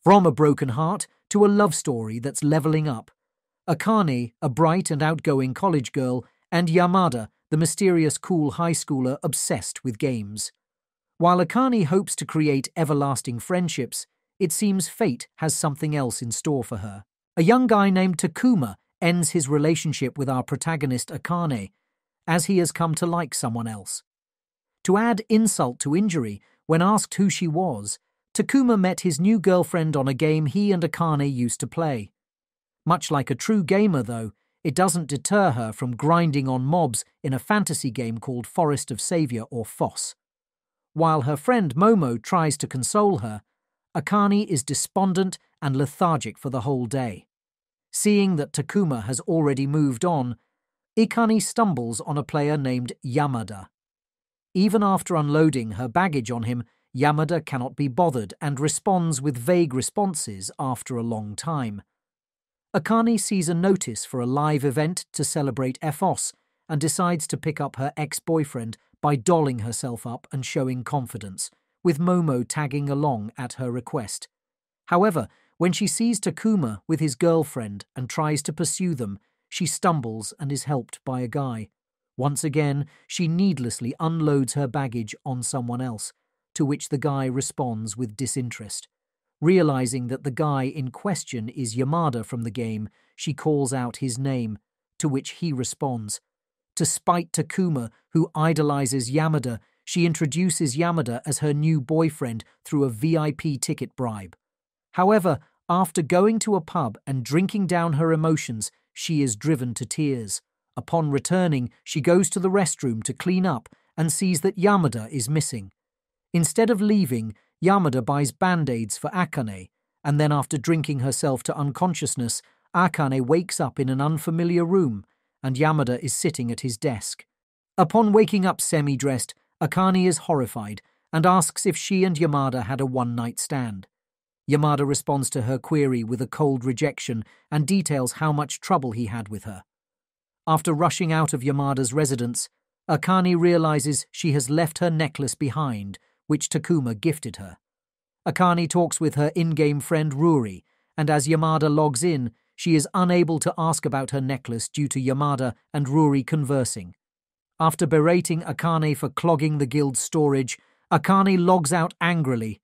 From a broken heart to a love story that's leveling up. Akane, a bright and outgoing college girl, and Yamada, the mysterious cool high schooler obsessed with games. While Akane hopes to create everlasting friendships, it seems fate has something else in store for her. A young guy named Takuma ends his relationship with our protagonist Akane, as he has come to like someone else. To add insult to injury, when asked who she was, Takuma met his new girlfriend on a game he and Akane used to play. Much like a true gamer, though, it doesn't deter her from grinding on mobs in a fantasy game called Forest of Savior or FOSS. While her friend Momo tries to console her, Akane is despondent and lethargic for the whole day. Seeing that Takuma has already moved on, Akane stumbles on a player named Yamada. Even after unloading her baggage on him, Yamada cannot be bothered and responds with vague responses after a long time. Akane sees a notice for a live event to celebrate FOSS and decides to pick up her ex-boyfriend by dolling herself up and showing confidence, with Momo tagging along at her request. However, when she sees Takuma with his girlfriend and tries to pursue them, she stumbles and is helped by a guy. Once again, she needlessly unloads her baggage on someone else, to which the guy responds with disinterest. Realizing that the guy in question is Yamada from the game, she calls out his name, to which he responds. To spite Takuma, who idolizes Yamada, she introduces Yamada as her new boyfriend through a VIP ticket bribe. However, after going to a pub and drinking down her emotions, she is driven to tears. Upon returning, she goes to the restroom to clean up and sees that Yamada is missing. Instead of leaving, Yamada buys band-aids for Akane, and then after drinking herself to unconsciousness, Akane wakes up in an unfamiliar room, and Yamada is sitting at his desk. Upon waking up semi-dressed, Akane is horrified and asks if she and Yamada had a one-night stand. Yamada responds to her query with a cold rejection and details how much trouble he had with her. After rushing out of Yamada's residence, Akane realizes she has left her necklace behind, which Takuma gifted her. Akane talks with her in-game friend Ruri, and as Yamada logs in, she is unable to ask about her necklace due to Yamada and Ruri conversing. After berating Akane for clogging the guild's storage, Akane logs out angrily,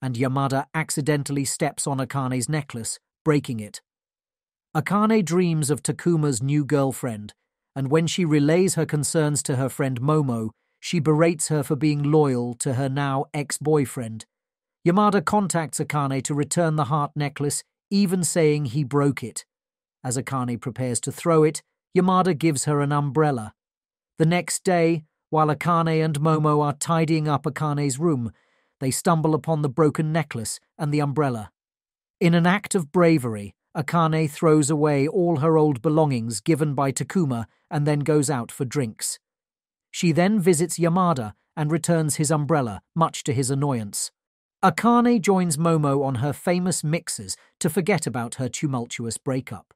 and Yamada accidentally steps on Akane's necklace, breaking it. Akane dreams of Takuma's new girlfriend, and when she relays her concerns to her friend Momo, she berates her for being loyal to her now ex-boyfriend. Yamada contacts Akane to return the heart necklace, even saying he broke it. As Akane prepares to throw it, Yamada gives her an umbrella. The next day, while Akane and Momo are tidying up Akane's room, they stumble upon the broken necklace and the umbrella. In an act of bravery, Akane throws away all her old belongings given by Takuma and then goes out for drinks. She then visits Yamada and returns his umbrella, much to his annoyance. Akane joins Momo on her famous mixers to forget about her tumultuous breakup.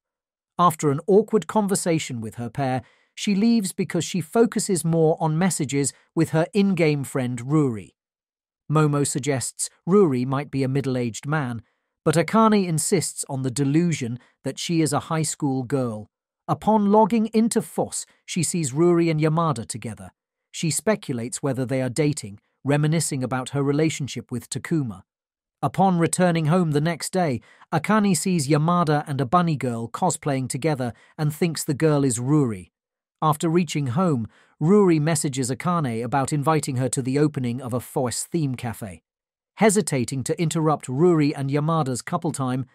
After an awkward conversation with her pair, she leaves because she focuses more on messages with her in-game friend Ruri. Momo suggests Ruri might be a middle-aged man, but Akane insists on the delusion that she is a high school girl. Upon logging into FOSS, she sees Ruri and Yamada together. She speculates whether they are dating, reminiscing about her relationship with Takuma. Upon returning home the next day, Akane sees Yamada and a bunny girl cosplaying together and thinks the girl is Ruri. After reaching home, Ruri messages Akane about inviting her to the opening of a FOSS theme cafe. Hesitating to interrupt Ruri and Yamada's couple time,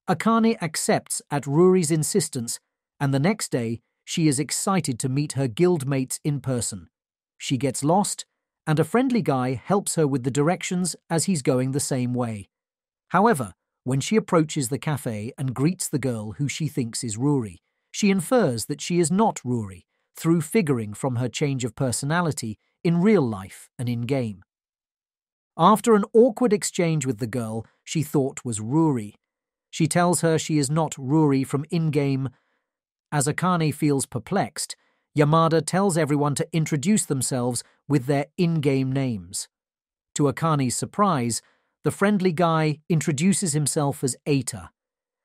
Akane accepts at Ruri's insistence, and the next day she is excited to meet her guildmates in person. She gets lost, and a friendly guy helps her with the directions as he's going the same way. However, when she approaches the cafe and greets the girl who she thinks is Ruri, she infers that she is not Ruri, through figuring from her change of personality in real life and in-game. After an awkward exchange with the girl she thought was Ruri, she tells her she is not Ruri from in-game. As Akane feels perplexed, Yamada tells everyone to introduce themselves with their in-game names. To Akane's surprise, the friendly guy introduces himself as Eita,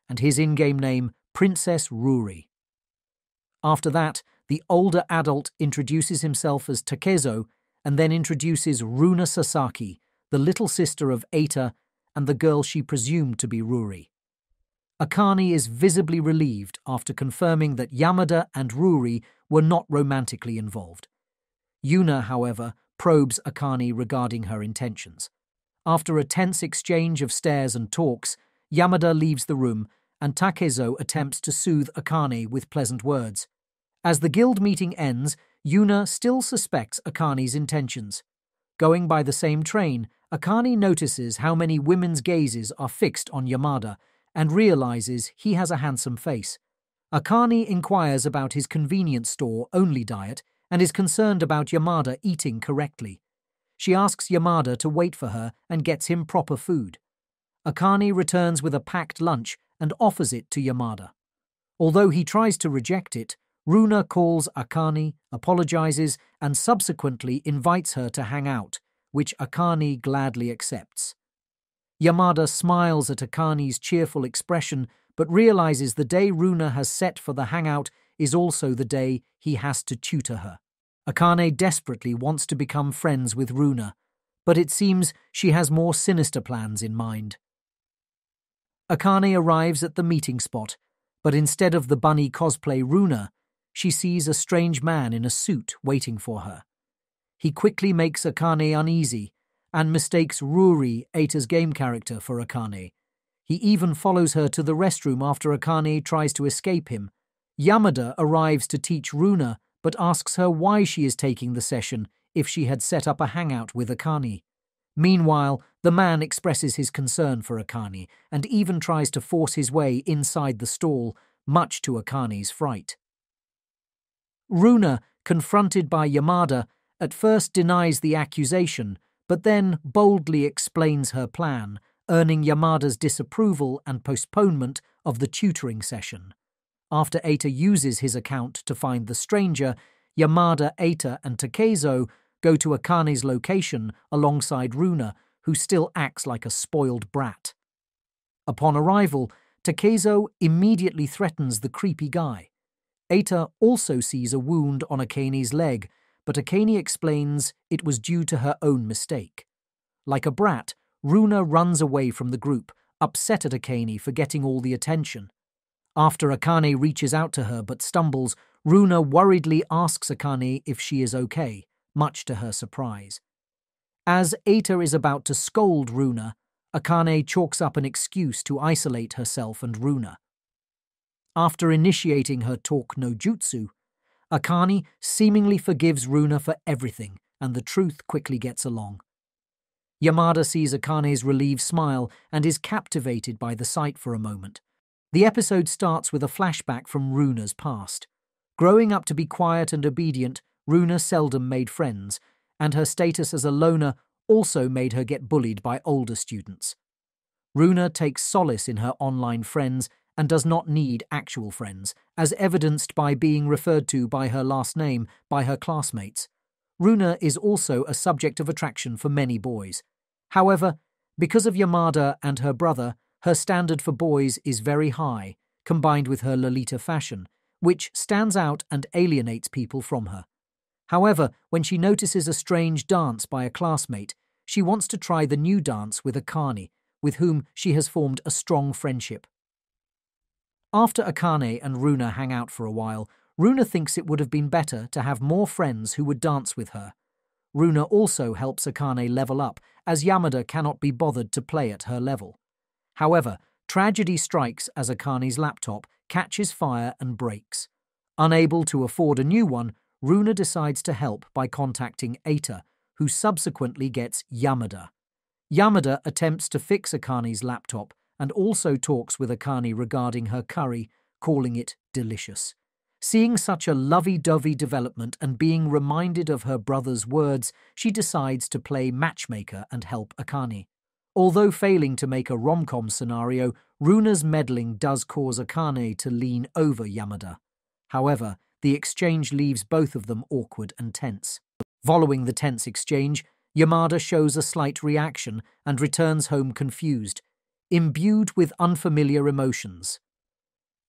and his in-game name Princess Ruri. After that, the older adult introduces himself as Takezo and then introduces Runa Sasaki, the little sister of Eita and the girl she presumed to be Ruri. Akane is visibly relieved after confirming that Yamada and Ruri were not romantically involved. Yuna, however, probes Akane regarding her intentions. After a tense exchange of stares and talks, Yamada leaves the room and Takezo attempts to soothe Akane with pleasant words. As the guild meeting ends, Yuna still suspects Akane's intentions. Going by the same train, Akane notices how many women's gazes are fixed on Yamada and realizes he has a handsome face. Akane inquires about his convenience store-only diet and is concerned about Yamada eating correctly. She asks Yamada to wait for her and gets him proper food. Akane returns with a packed lunch and offers it to Yamada. Although he tries to reject it, Runa calls Akane, apologizes, and subsequently invites her to hang out, which Akane gladly accepts. Yamada smiles at Akane's cheerful expression but realizes the day Runa has set for the hangout is also the day he has to tutor her. Akane desperately wants to become friends with Runa, but it seems she has more sinister plans in mind. Akane arrives at the meeting spot, but instead of the bunny cosplay Runa, she sees a strange man in a suit waiting for her. He quickly makes Akane uneasy and mistakes Ruri, Eita's game character, for Akane. He even follows her to the restroom after Akane tries to escape him. Yamada arrives to teach Runa but asks her why she is taking the session if she had set up a hangout with Akane. Meanwhile, the man expresses his concern for Akane and even tries to force his way inside the stall, much to Akane's fright. Runa, confronted by Yamada, at first denies the accusation, but then boldly explains her plan, earning Yamada's disapproval and postponement of the tutoring session. After Eita uses his account to find the stranger, Yamada, Eita, and Takezo go to Akane's location alongside Runa, who still acts like a spoiled brat. Upon arrival, Takezo immediately threatens the creepy guy. Eita also sees a wound on Akane's leg, but Akane explains it was due to her own mistake. Like a brat, Runa runs away from the group, upset at Akane for getting all the attention. After Akane reaches out to her but stumbles, Runa worriedly asks Akane if she is okay, much to her surprise. As Eita is about to scold Runa, Akane chalks up an excuse to isolate herself and Runa. After initiating her talk no jutsu, Akane seemingly forgives Runa for everything, and the truth quickly gets along. Yamada sees Akane's relieved smile and is captivated by the sight for a moment. The episode starts with a flashback from Runa's past. Growing up to be quiet and obedient, Runa seldom made friends, and her status as a loner also made her get bullied by older students. Runa takes solace in her online friends and does not need actual friends, as evidenced by being referred to by her last name by her classmates. Runa is also a subject of attraction for many boys. However, because of Yamada and her brother, her standard for boys is very high, combined with her Lolita fashion, which stands out and alienates people from her. However, when she notices a strange dance by a classmate, she wants to try the new dance with Akane, with whom she has formed a strong friendship. After Akane and Runa hang out for a while, Runa thinks it would have been better to have more friends who would dance with her. Runa also helps Akane level up, as Yamada cannot be bothered to play at her level. However, tragedy strikes as Akane's laptop catches fire and breaks. Unable to afford a new one, Runa decides to help by contacting Eita, who subsequently gets Yamada. Yamada attempts to fix Akane's laptop and also talks with Akane regarding her curry, calling it delicious. Seeing such a lovey-dovey development and being reminded of her brother's words, she decides to play matchmaker and help Akane. Although failing to make a rom-com scenario, Runa's meddling does cause Akane to lean over Yamada. However, the exchange leaves both of them awkward and tense. Following the tense exchange, Yamada shows a slight reaction and returns home confused, imbued with unfamiliar emotions.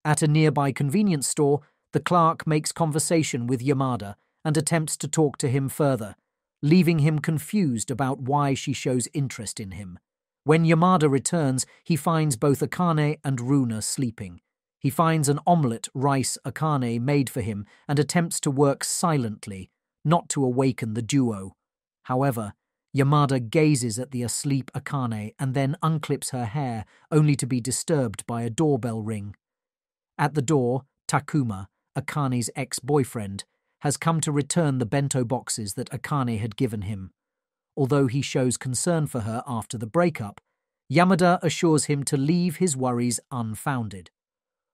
At a nearby convenience store, the clerk makes conversation with Yamada and attempts to talk to him further, leaving him confused about why she shows interest in him. When Yamada returns, he finds both Akane and Runa sleeping. He finds an omelette rice Akane made for him and attempts to work silently, not to awaken the duo. However, Yamada gazes at the asleep Akane and then unclips her hair, only to be disturbed by a doorbell ring. At the door, Takuma, Akane's ex-boyfriend, has come to return the bento boxes that Akane had given him. Although he shows concern for her after the breakup, Yamada assures him to leave his worries unfounded.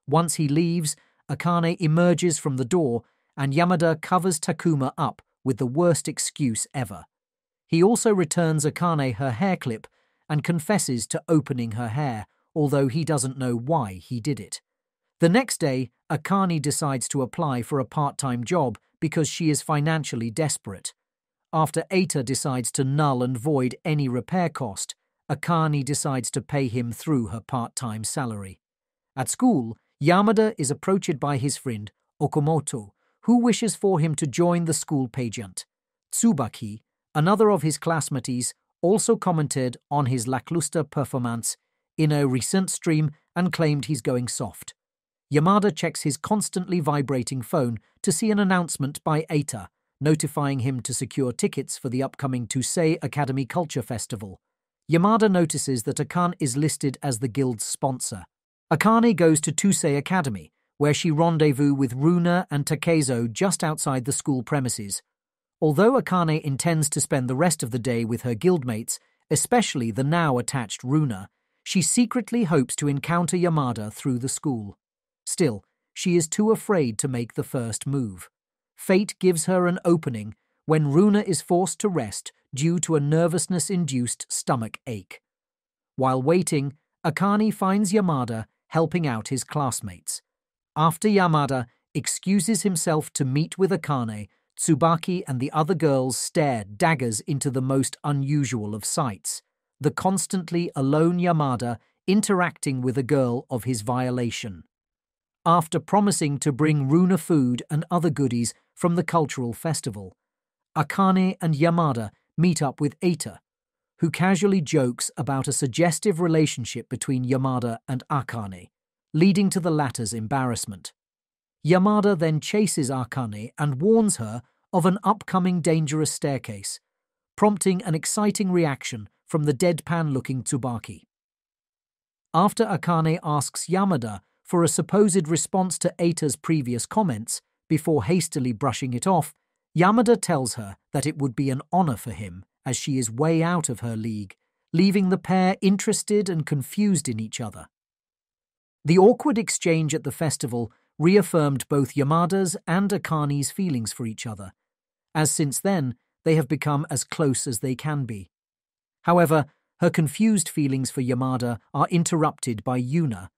Once he leaves, Akane emerges from the door and Yamada covers Takuma up with the worst excuse ever. He also returns Akane her hair clip and confesses to opening her hair, although he doesn't know why he did it. The next day, Akane decides to apply for a part-time job because she is financially desperate. After Eita decides to null and void any repair cost, Akane decides to pay him through her part-time salary. At school, Yamada is approached by his friend, Okamoto, who wishes for him to join the school pageant. Tsubaki, another of his classmates, also commented on his lackluster performance in a recent stream and claimed he's going soft. Yamada checks his constantly vibrating phone to see an announcement by Eita, notifying him to secure tickets for the upcoming Tusei Academy Culture Festival. Yamada notices that Akane is listed as the guild's sponsor. Akane goes to Tusei Academy, where she rendezvous with Runa and Takezo just outside the school premises. Although Akane intends to spend the rest of the day with her guildmates, especially the now attached Runa, she secretly hopes to encounter Yamada through the school. Still, she is too afraid to make the first move. Fate gives her an opening when Runa is forced to rest due to a nervousness-induced stomach ache. While waiting, Akane finds Yamada helping out his classmates. After Yamada excuses himself to meet with Akane, Tsubaki and the other girls stare daggers into the most unusual of sights, the constantly alone Yamada interacting with a girl of his violation. After promising to bring Runa food and other goodies from the cultural festival, Akane and Yamada meet up with Eita, who casually jokes about a suggestive relationship between Yamada and Akane, leading to the latter's embarrassment. Yamada then chases Akane and warns her of an upcoming dangerous staircase, prompting an exciting reaction from the deadpan-looking Tsubaki. After Akane asks Yamada for a supposed response to Eita's previous comments, before hastily brushing it off, Yamada tells her that it would be an honor for him, as she is way out of her league, leaving the pair interested and confused in each other. The awkward exchange at the festival reaffirmed both Yamada's and Akane's feelings for each other, as since then they have become as close as they can be. However, her confused feelings for Yamada are interrupted by Yuna,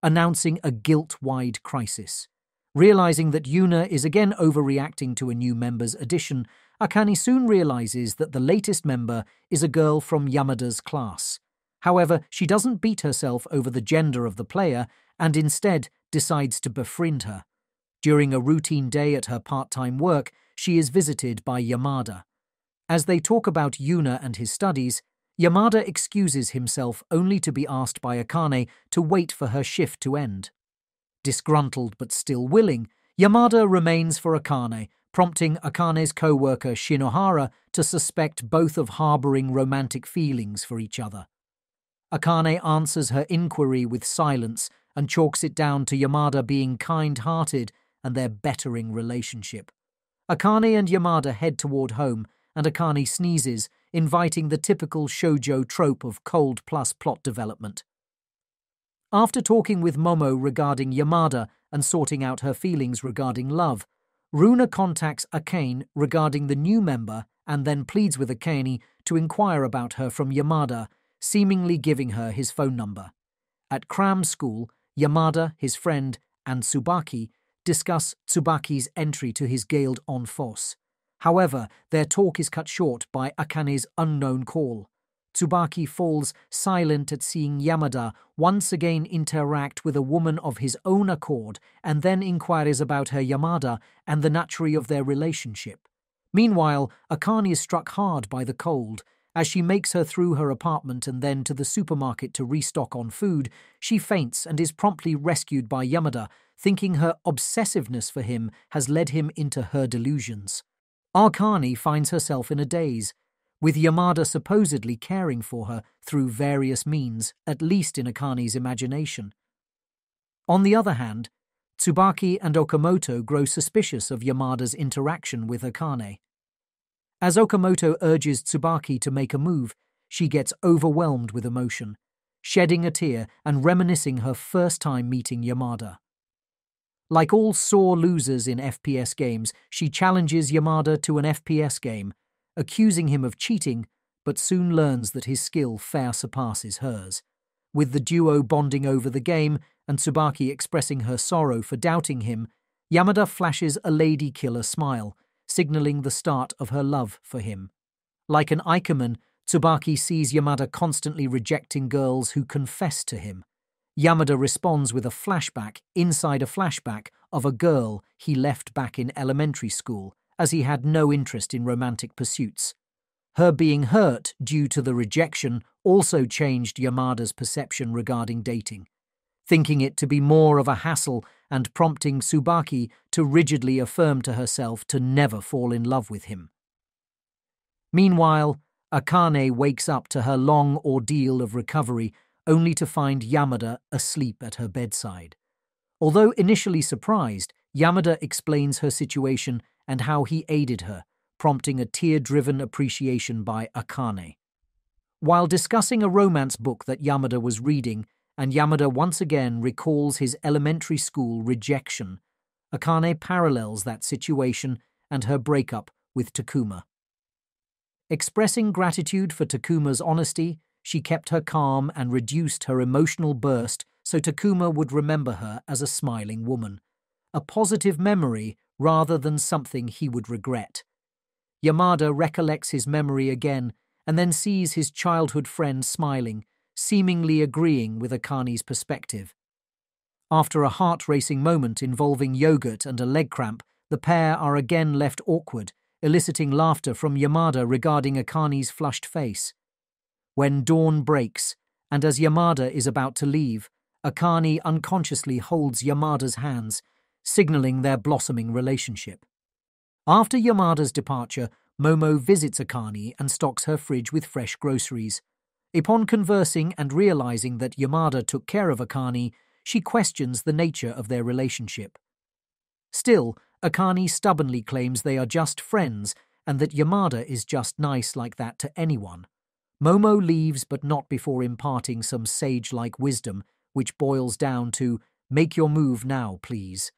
announcing a guilt-wide crisis. Realizing that Yuna is again overreacting to a new member's addition, Akane soon realizes that the latest member is a girl from Yamada's class. However, she doesn't beat herself over the gender of the player and instead decides to befriend her. During a routine day at her part-time work, she is visited by Yamada. As they talk about Yuna and his studies, Yamada excuses himself only to be asked by Akane to wait for her shift to end. Disgruntled but still willing, Yamada remains for Akane, prompting Akane's co-worker Shinohara to suspect both of harboring romantic feelings for each other. Akane answers her inquiry with silence and chalks it down to Yamada being kind-hearted and their bettering relationship. Akane and Yamada head toward home, and Akane sneezes, inviting the typical shoujo trope of cold plus plot development. After talking with Momo regarding Yamada and sorting out her feelings regarding love, Runa contacts Akane regarding the new member and then pleads with Akane to inquire about her from Yamada, seemingly giving her his phone number. At cram school, Yamada, his friend, and Tsubaki discuss Tsubaki's entry to his guild en force. However, their talk is cut short by Akane's unknown call. Tsubaki falls silent at seeing Yamada once again interact with a woman of his own accord and then inquires about her Yamada and the nature of their relationship. Meanwhile, Akane is struck hard by the cold. As she makes her through her apartment and then to the supermarket to restock on food, she faints and is promptly rescued by Yamada, thinking her obsessiveness for him has led him into her delusions. Akane finds herself in a daze, with Yamada supposedly caring for her through various means, at least in Akane's imagination. On the other hand, Tsubaki and Okamoto grow suspicious of Yamada's interaction with Akane. As Okamoto urges Tsubaki to make a move, she gets overwhelmed with emotion, shedding a tear and reminiscing her first time meeting Yamada. Like all sore losers in FPS games, she challenges Yamada to an FPS game, accusing him of cheating, but soon learns that his skill far surpasses hers. With the duo bonding over the game and Tsubaki expressing her sorrow for doubting him, Yamada flashes a lady killer smile, signaling the start of her love for him. Like an Ikemen, Tsubaki sees Yamada constantly rejecting girls who confess to him. Yamada responds with a flashback inside a flashback of a girl he left back in elementary school, as he had no interest in romantic pursuits. Her being hurt due to the rejection also changed Yamada's perception regarding dating, thinking it to be more of a hassle and prompting Tsubaki to rigidly affirm to herself to never fall in love with him. Meanwhile, Akane wakes up to her long ordeal of recovery only to find Yamada asleep at her bedside. Although initially surprised, Yamada explains her situation and how he aided her, prompting a tear-driven appreciation by Akane. While discussing a romance book that Yamada was reading, and Yamada once again recalls his elementary school rejection, Akane parallels that situation and her breakup with Takuma. Expressing gratitude for Takuma's honesty, she kept her calm and reduced her emotional burst so Takuma would remember her as a smiling woman, a positive memory rather than something he would regret. Yamada recollects his memory again and then sees his childhood friend smiling, seemingly agreeing with Akane's perspective. After a heart-racing moment involving yogurt and a leg cramp, the pair are again left awkward, eliciting laughter from Yamada regarding Akane's flushed face. When dawn breaks, and as Yamada is about to leave, Akane unconsciously holds Yamada's hands, signaling their blossoming relationship. After Yamada's departure, Momo visits Akane and stocks her fridge with fresh groceries. Upon conversing and realizing that Yamada took care of Akane, she questions the nature of their relationship. Still, Akane stubbornly claims they are just friends and that Yamada is just nice like that to anyone. Momo leaves, but not before imparting some sage-like wisdom, which boils down to, "Make your move now, please."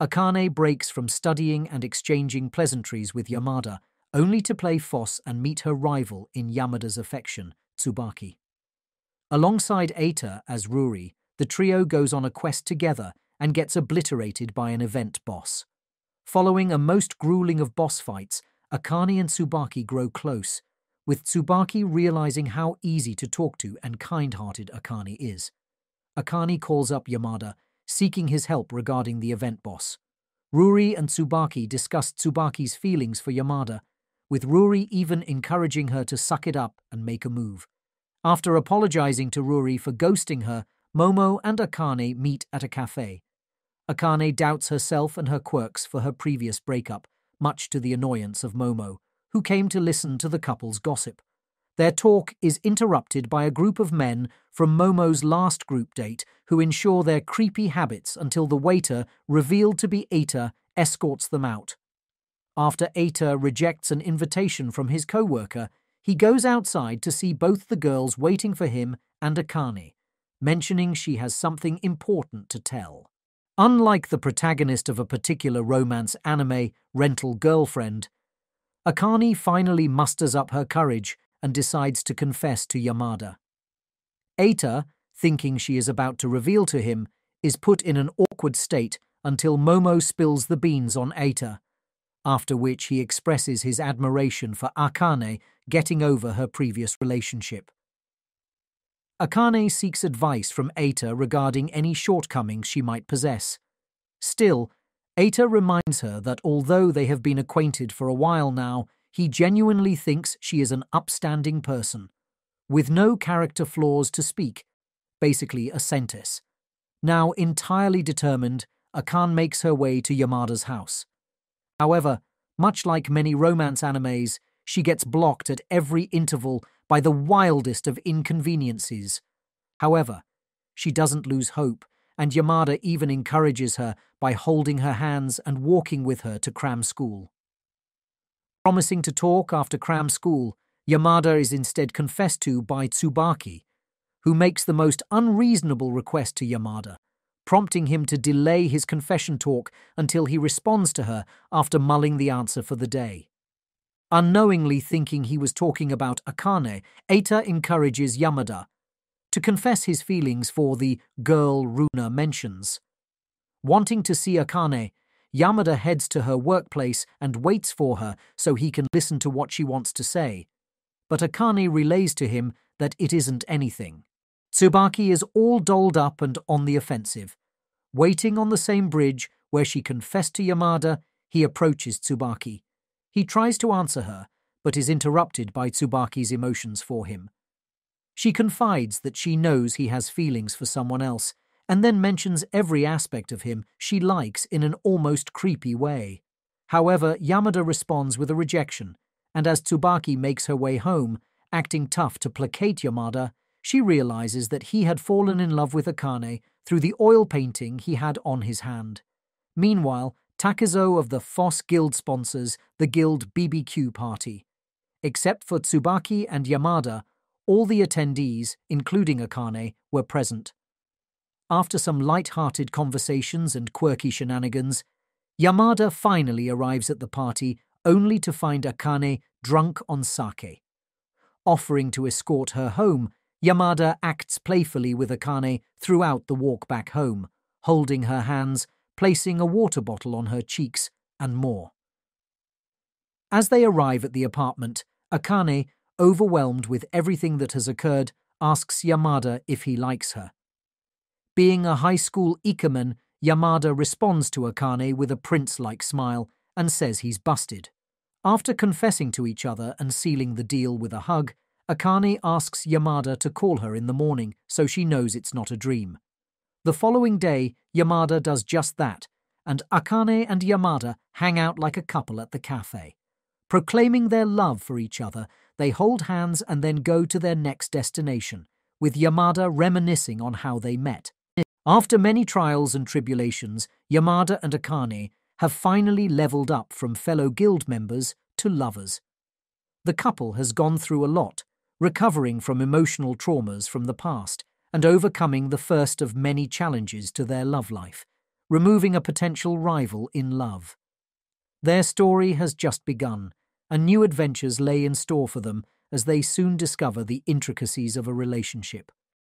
Akane breaks from studying and exchanging pleasantries with Yamada, only to play Foss and meet her rival in Yamada's affection, Tsubaki. Alongside Eita as Ruri, the trio goes on a quest together and gets obliterated by an event boss. Following a most grueling of boss fights, Akane and Tsubaki grow close, with Tsubaki realizing how easy to talk to and kind-hearted Akane is. Akane calls up Yamada, seeking his help regarding the event boss. Ruri and Tsubaki discuss Tsubaki's feelings for Yamada, with Ruri even encouraging her to suck it up and make a move. After apologizing to Ruri for ghosting her, Momo and Akane meet at a cafe. Akane doubts herself and her quirks for her previous breakup, much to the annoyance of Momo, who came to listen to the couple's gossip. Their talk is interrupted by a group of men from Momo's last group date who ensure their creepy habits until the waiter, revealed to be Eita, escorts them out. After Eita rejects an invitation from his co-worker, he goes outside to see both the girls waiting for him and Akane, mentioning she has something important to tell. Unlike the protagonist of a particular romance anime, Rental Girlfriend, Akane finally musters up her courage and decides to confess to Yamada. Eita, thinking she is about to reveal to him, is put in an awkward state until Momo spills the beans on Eita. after which he expresses his admiration for Akane getting over her previous relationship. Akane seeks advice from Eita regarding any shortcomings she might possess. Still, Eita reminds her that although they have been acquainted for a while now, he genuinely thinks she is an upstanding person, with no character flaws to speak, basically a centess. Now entirely determined, Akane makes her way to Yamada's house. However, much like many romance animes, she gets blocked at every interval by the wildest of inconveniences. However, she doesn't lose hope, and Yamada even encourages her by holding her hands and walking with her to cram school. Promising to talk after cram school, Yamada is instead confessed to by Tsubaki, who makes the most unreasonable request to Yamada, prompting him to delay his confession talk until he responds to her after mulling the answer for the day. Unknowingly thinking he was talking about Akane, Eita encourages Yamada to confess his feelings for the girl Runa mentions. Wanting to see Akane, Yamada heads to her workplace and waits for her so he can listen to what she wants to say. But Akane relays to him that it isn't anything. Tsubaki is all dolled up and on the offensive. Waiting on the same bridge where she confessed to Yamada, he approaches Tsubaki. He tries to answer her, but is interrupted by Tsubaki's emotions for him. She confides that she knows he has feelings for someone else, and then mentions every aspect of him she likes in an almost creepy way. However, Yamada responds with a rejection, and as Tsubaki makes her way home, acting tough to placate Yamada, she realizes that he had fallen in love with Akane through the oil painting he had on his hand. Meanwhile, Takezo of the Foss Guild sponsors the Guild BBQ party. Except for Tsubaki and Yamada, all the attendees, including Akane, were present. After some light-hearted conversations and quirky shenanigans, Yamada finally arrives at the party only to find Akane drunk on sake. Offering to escort her home, Yamada acts playfully with Akane throughout the walk back home, holding her hands, placing a water bottle on her cheeks, and more. As they arrive at the apartment, Akane, overwhelmed with everything that has occurred, asks Yamada if he likes her. Being a high school ikemen, Yamada responds to Akane with a prince-like smile and says he's busted. After confessing to each other and sealing the deal with a hug, Akane asks Yamada to call her in the morning so she knows it's not a dream. The following day, Yamada does just that, and Akane and Yamada hang out like a couple at the cafe. Proclaiming their love for each other, they hold hands and then go to their next destination, with Yamada reminiscing on how they met. After many trials and tribulations, Yamada and Akane have finally leveled up from fellow guild members to lovers. The couple has gone through a lot, recovering from emotional traumas from the past and overcoming the first of many challenges to their love life, removing a potential rival in love. Their story has just begun, and new adventures lay in store for them as they soon discover the intricacies of a relationship.